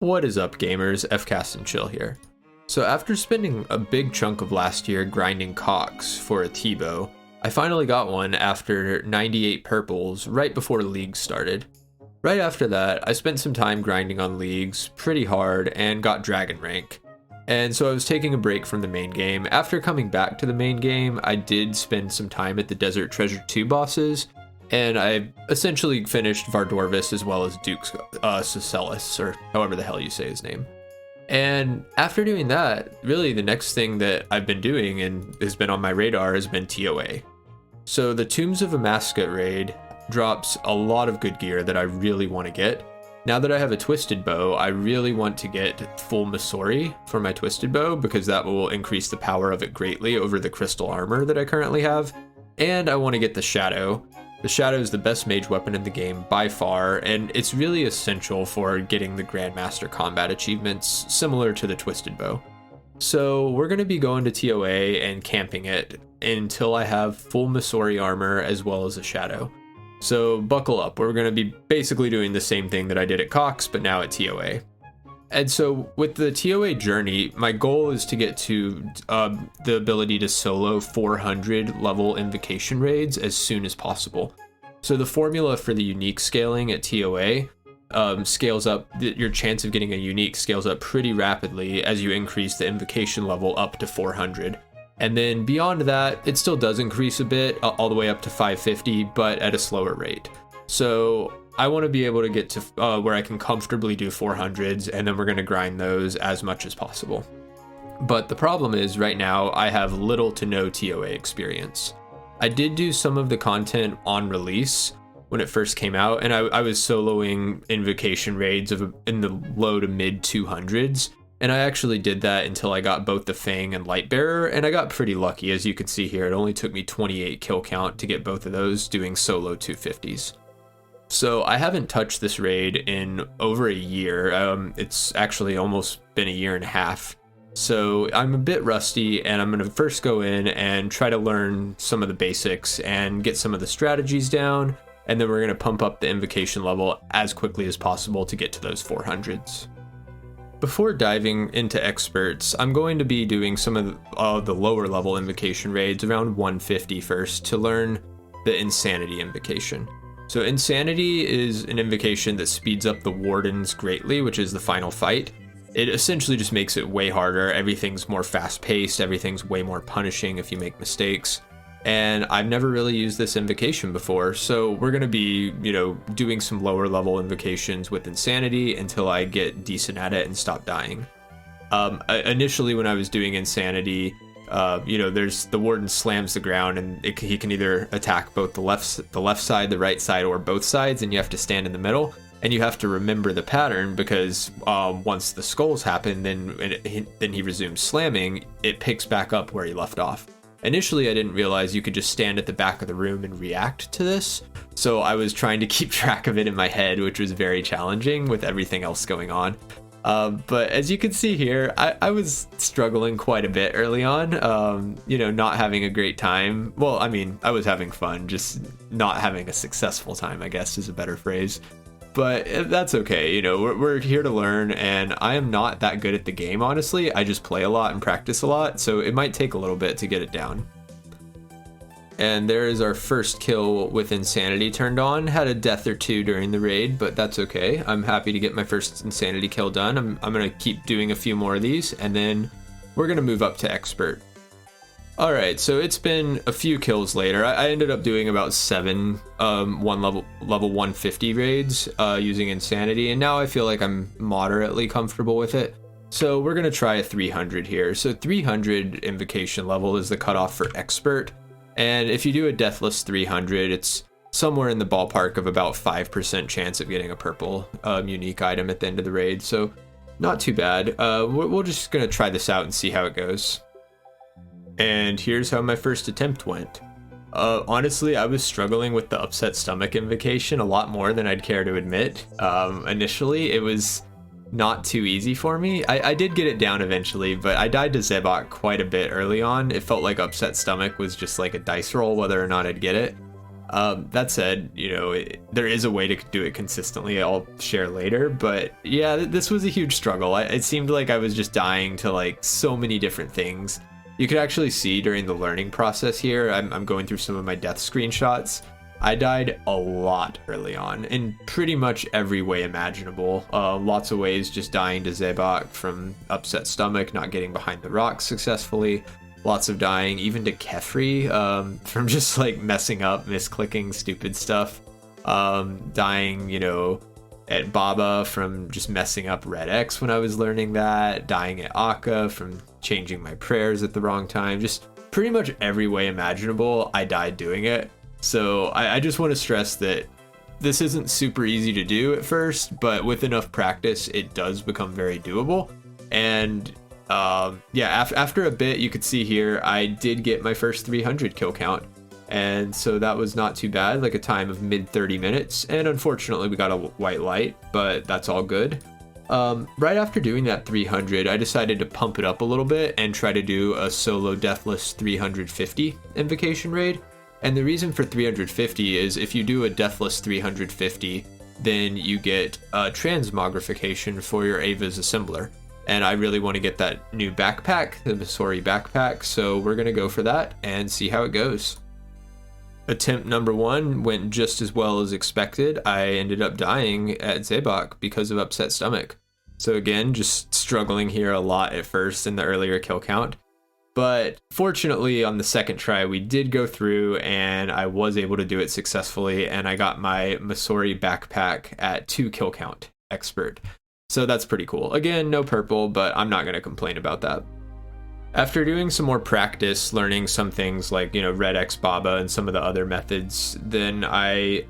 What is up, gamers? FCast and Chill here. So after spending a big chunk of last year grinding cocks for a T-bow, I finally got one after 98 purples right before leagues started. Right after that, I spent some time grinding on leagues pretty hard and got dragon rank. And so I was taking a break from the main game. After coming back to the main game, I did spend some time at the Desert Treasure 2 bosses, and I essentially finished Vardorvis as well as Duke's Sicellus, or however the hell you say his name. And after doing that, really the next thing that I've been doing and has been on my radar has been ToA. So the Tombs of Amascut raid drops a lot of good gear that I really want to get. Now that I have a twisted bow, I really want to get full Masori for my twisted bow because that will increase the power of it greatly over the crystal armor that I currently have. And I want to get the Shadow. The Shadow is the best mage weapon in the game by far, and it's really essential for getting the Grandmaster combat achievements similar to the twisted bow. So we're going to be going to ToA and camping it until I have full Masori armor as well as a Shadow. So buckle up, we're going to be basically doing the same thing that I did at Cox, but now at ToA. And so with the ToA journey, my goal is to get to the ability to solo 400 level invocation raids as soon as possible. So the formula for the unique scaling at ToA scales up, your chance of getting a unique scales up pretty rapidly as you increase the invocation level up to 400. And then beyond that, it still does increase a bit, all the way up to 550, but at a slower rate. So I want to be able to get to where I can comfortably do 400s, and then we're going to grind those as much as possible. But the problem is right now I have little to no ToA experience. I did do some of the content on release when it first came out, and I was soloing invocation raids in the low to mid 200s. And I actually did that until I got both the Fang and Lightbearer, and I got pretty lucky. As you can see here, it only took me 28 kill count to get both of those doing solo 250s. So I haven't touched this raid in over a year. It's actually almost been a year and a half. So I'm a bit rusty, and I'm going to first go in and try to learn some of the basics and get some of the strategies down. And then we're going to pump up the invocation level as quickly as possible to get to those 400s. Before diving into experts, I'm going to be doing some of the lower level invocation raids around 150 first to learn the Insanity invocation. So Insanity is an invocation that speeds up the Wardens greatly, which is the final fight. It essentially just makes it way harder. Everything's more fast paced, everything's way more punishing if you make mistakes. And I've never really used this invocation before, so we're going to be, doing some lower level invocations with Insanity until I get decent at it and stop dying. Initially, when I was doing Insanity, there's the Warden slams the ground, and he can either attack both the left side, the right side, or both sides, and you have to stand in the middle. And you have to remember the pattern because once the skulls happen, then he resumes slamming. It picks back up where he left off. Initially, I didn't realize you could just stand at the back of the room and react to this, so I was trying to keep track of it in my head, which was very challenging with everything else going on. But as you can see here, I was struggling quite a bit early on, not having a great time. Well, I mean, I was having fun, just not having a successful time, I guess is a better phrase. But that's okay, we're here to learn, and I am not that good at the game, honestly. I just play a lot and practice a lot, so it might take a little bit to get it down. And there is our first kill with Insanity turned on. Had a death or two during the raid, but that's okay. I'm happy to get my first Insanity kill done. I'm going to keep doing a few more of these, and then we're going to move up to Expert. Alright, so it's been a few kills later. I ended up doing about 7 level 150 raids using Insanity, and now I feel like I'm moderately comfortable with it. So we're going to try a 300 here. So 300 invocation level is the cutoff for Expert, and if you do a Deathless 300, it's somewhere in the ballpark of about 5% chance of getting a purple unique item at the end of the raid, so not too bad. We're just going to try this out and see how it goes. And here's how my first attempt went. Honestly, I was struggling with the upset stomach invocation a lot more than I'd care to admit. Initially, it was not too easy for me. I did get it down eventually, but I died to Zebok quite a bit early on. It felt like upset stomach was just like a dice roll whether or not I'd get it. That said, there is a way to do it consistently. I'll share later, but yeah, this was a huge struggle. It seemed like I was just dying to like so many different things. You could actually see during the learning process here, I'm going through some of my death screenshots. I died a lot early on in pretty much every way imaginable. Lots of ways, just dying to Zabok from upset stomach, not getting behind the rocks successfully. Lots of dying, even to Kefri, from just like messing up, misclicking stupid stuff. Dying, at Baba from just messing up Red X when I was learning that. Dying at Akka from changing my prayers at the wrong time. Just pretty much every way imaginable, I died doing it. So I just want to stress that this isn't super easy to do at first, but with enough practice, it does become very doable. And after a bit, you could see here, I did get my first 300 kill count. And so that was not too bad, like a time of mid 30 minutes. And unfortunately, we got a white light, but that's all good. Right after doing that 300, I decided to pump it up a little bit and try to do a solo deathless 350 invocation raid. And the reason for 350 is if you do a deathless 350, then you get a transmogrification for your Ava's assembler. And I really want to get that new backpack, the Missouri backpack, so we're going to go for that and see how it goes. Attempt number 1 went just as well as expected. I ended up dying at Zabok because of upset stomach. So again, just struggling here a lot at first in the earlier kill count. But fortunately, on the second try, we did go through and I was able to do it successfully, and I got my Missouri backpack at 2 kill count expert. So that's pretty cool. Again, no purple, but I'm not going to complain about that. After doing some more practice, learning some things like, Red X Baba and some of the other methods, then I,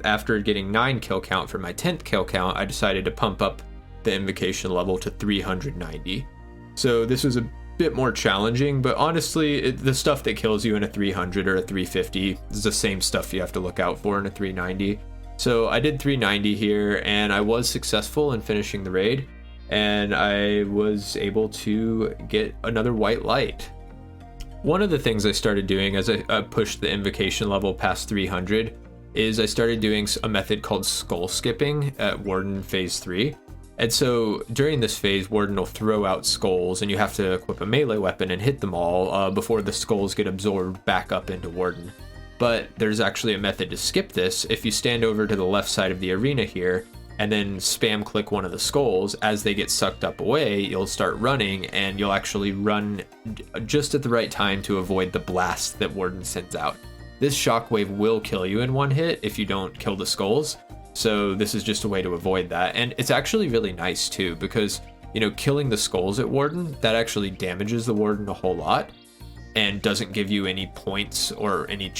after getting 9 kill count for my 10th kill count, I decided to pump up the invocation level to 390. So this was a bit more challenging, but honestly, the stuff that kills you in a 300 or a 350 is the same stuff you have to look out for in a 390. So I did 390 here, and I was successful in finishing the raid, and I was able to get another white light. One of the things I started doing as I pushed the invocation level past 300 is I started doing a method called skull skipping at Warden Phase 3. And so during this phase, Warden will throw out skulls, and you have to equip a melee weapon and hit them all before the skulls get absorbed back up into Warden. But there's actually a method to skip this. If you stand over to the left side of the arena here and then spam click one of the skulls, as they get sucked up away, you'll start running, and you'll actually run just at the right time to avoid the blast that Warden sends out. This shockwave will kill you in one hit if you don't kill the skulls. So this is just a way to avoid that. And it's actually really nice too, because, killing the skulls at Warden, that actually damages the Warden a whole lot and doesn't give you any points or any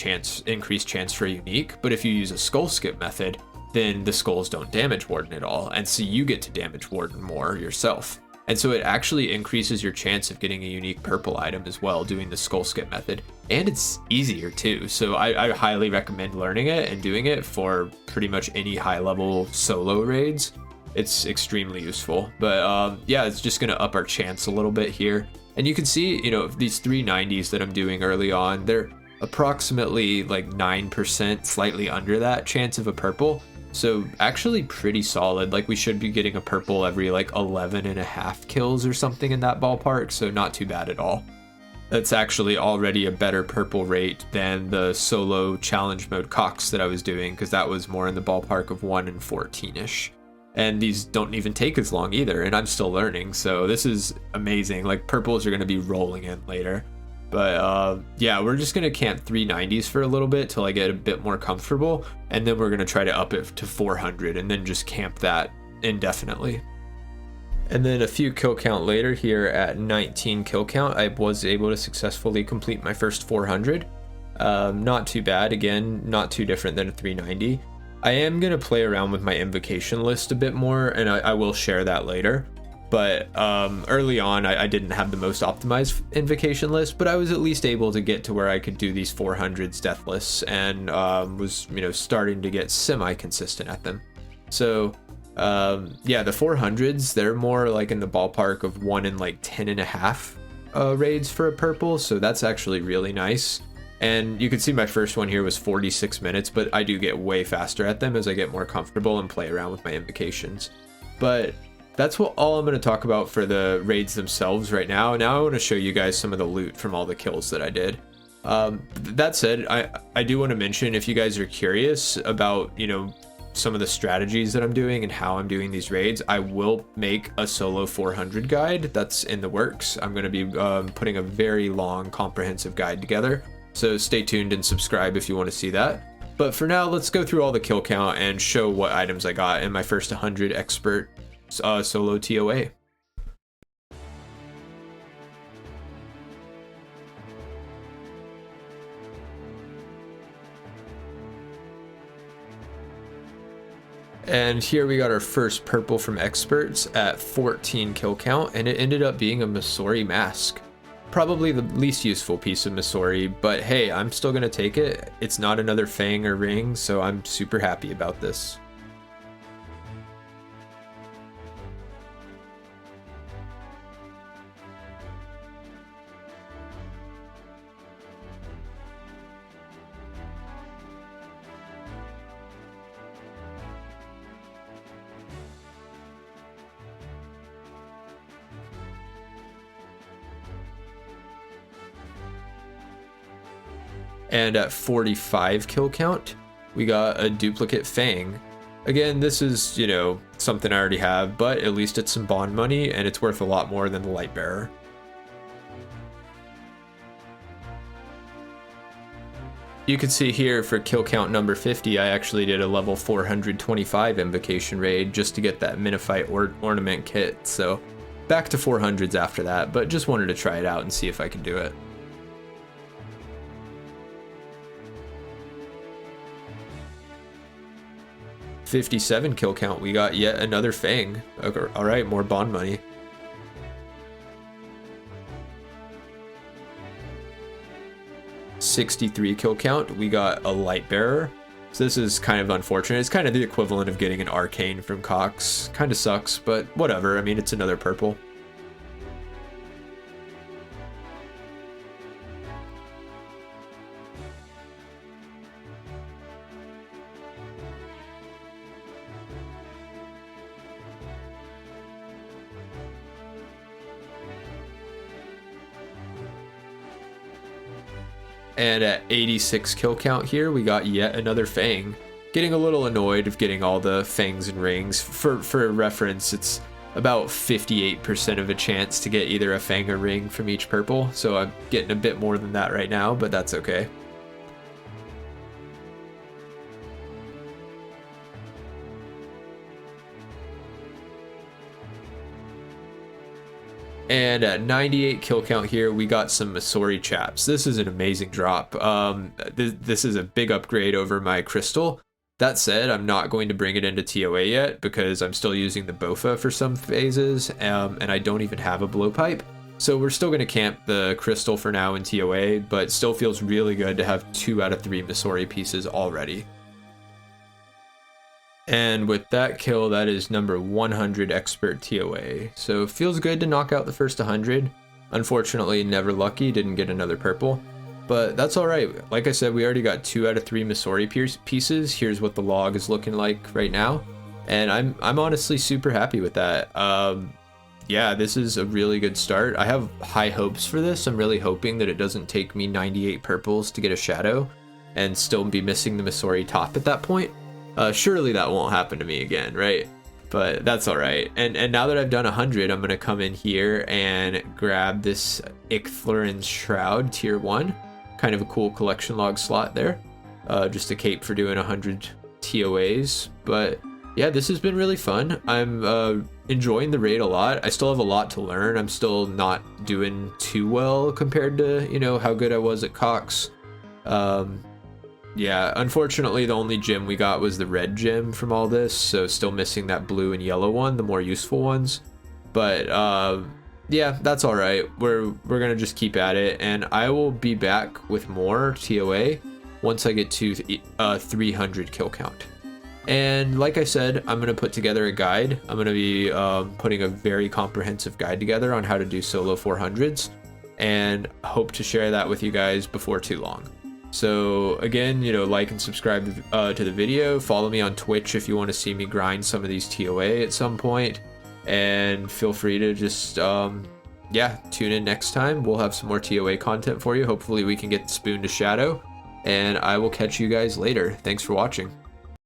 increased chance for a unique. But if you use a skull skip method, then the skulls don't damage Warden at all, and so you get to damage Warden more yourself. And so it actually increases your chance of getting a unique purple item as well, doing the skull skip method. And it's easier too, so I highly recommend learning it and doing it for pretty much any high level solo raids. It's extremely useful. But it's just gonna up our chance a little bit here. And you can see, these 390s that I'm doing early on, they're approximately like 9%, slightly under that chance of a purple. So actually pretty solid. Like, we should be getting a purple every like 11.5 kills or something in that ballpark. So not too bad at all. That's actually already a better purple rate than the solo challenge mode Cox that I was doing, because that was more in the ballpark of 1 in 14-ish. And these don't even take as long either, and I'm still learning, so this is amazing. Like, purples are going to be rolling in later. But we're just going to camp 390s for a little bit till I get a bit more comfortable, and then we're going to try to up it to 400 and then just camp that indefinitely. And then a few kill count later, here at 19 kill count, I was able to successfully complete my first 400. Not too bad, again, not too different than a 390. I am going to play around with my invocation list a bit more, and I will share that later. But early on, I didn't have the most optimized invocation list, but I was at least able to get to where I could do these 400s deathless, and was starting to get semi-consistent at them. So the 400s, they're more like in the ballpark of 1 in like 10.5 raids for a purple, so that's actually really nice. And you can see my first one here was 46 minutes, but I do get way faster at them as I get more comfortable and play around with my invocations. But that's all I'm going to talk about for the raids themselves right now. Now I want to show you guys some of the loot from all the kills that I did. That said, I do want to mention, if you guys are curious about, you know, some of the strategies that I'm doing and how I'm doing these raids, I will make a solo 400 guide that's in the works. I'm going to be putting a very long, comprehensive guide together. So stay tuned and subscribe if you want to see that. But for now, let's go through all the kill count and show what items I got in my first 100 expert solo ToA. And here we got our first purple from experts at 14 kill count, and it ended up being a Masori mask. Probably the least useful piece of Masori, but hey, I'm still gonna take it. It's not another fang or ring, so I'm super happy about this. And at 45 kill count, we got a duplicate Fang. Again, this is, you know, something I already have, but at least it's some bond money and it's worth a lot more than the light bearer. You can see here for kill count number 50, I actually did a level 425 invocation raid just to get that Minophyte ornament kit. So back to 400s after that, but just wanted to try it out and see if I could do it. $57 kill count, we got yet another Fang. Okay, all right, more bond money. $63 kill count, we got a light bearer. So this is kind of unfortunate. It's kind of the equivalent of getting an arcane from Cox. Kind of sucks, but whatever. I mean, it's another purple. And at 86 kill count here, we got yet another Fang. Getting a little annoyed of getting all the Fangs and rings. For reference, it's about 58% of a chance to get either a Fang or ring from each purple. So I'm getting a bit more than that right now, but that's okay. And at 98 kill count here, we got some Masori chaps. This is an amazing drop. This is a big upgrade over my crystal. That said, I'm not going to bring it into ToA yet because I'm still using the Bofa for some phases, and I don't even have a blowpipe. So we're still going to camp the crystal for now in ToA, but still feels really good to have 2 out of 3 Masori pieces already. And with that kill, that is number 100 expert ToA. So it feels good to knock out the first 100. Unfortunately, never lucky, didn't get another purple. But that's alright. Like I said, we already got 2 out of 3 Masori pieces. Here's what the log is looking like right now. And I'm honestly super happy with that. Yeah, this is a really good start. I have high hopes for this. I'm really hoping that it doesn't take me 98 purples to get a shadow and still be missing the Masori top at that point. Surely that won't happen to me again, right? But that's all right. And now that I've done 100, I'm gonna come in here and grab this Icthlorin's Shroud tier 1. Kind of a cool collection log slot there. Just a cape for doing 100 ToAs. But yeah, this has been really fun. I'm enjoying the raid a lot. I still have a lot to learn. I'm still not doing too well compared to, you know, how good I was at Cox. Yeah, unfortunately, the only gem we got was the red gem from all this, so still missing that blue and yellow one, the more useful ones. But yeah, that's all right. We're gonna just keep at it, and I will be back with more ToA once I get to 300 kill count. And like I said, I'm gonna put together a guide. I'm gonna be putting a very comprehensive guide together on how to do solo 400s, and hope to share that with you guys before too long. So again, you know, like and subscribe to the video. Follow me on Twitch if you want to see me grind some of these ToA at some point. And feel free to just, yeah, tune in next time. We'll have some more ToA content for you. Hopefully we can get the spoon to shadow. And I will catch you guys later. Thanks for watching.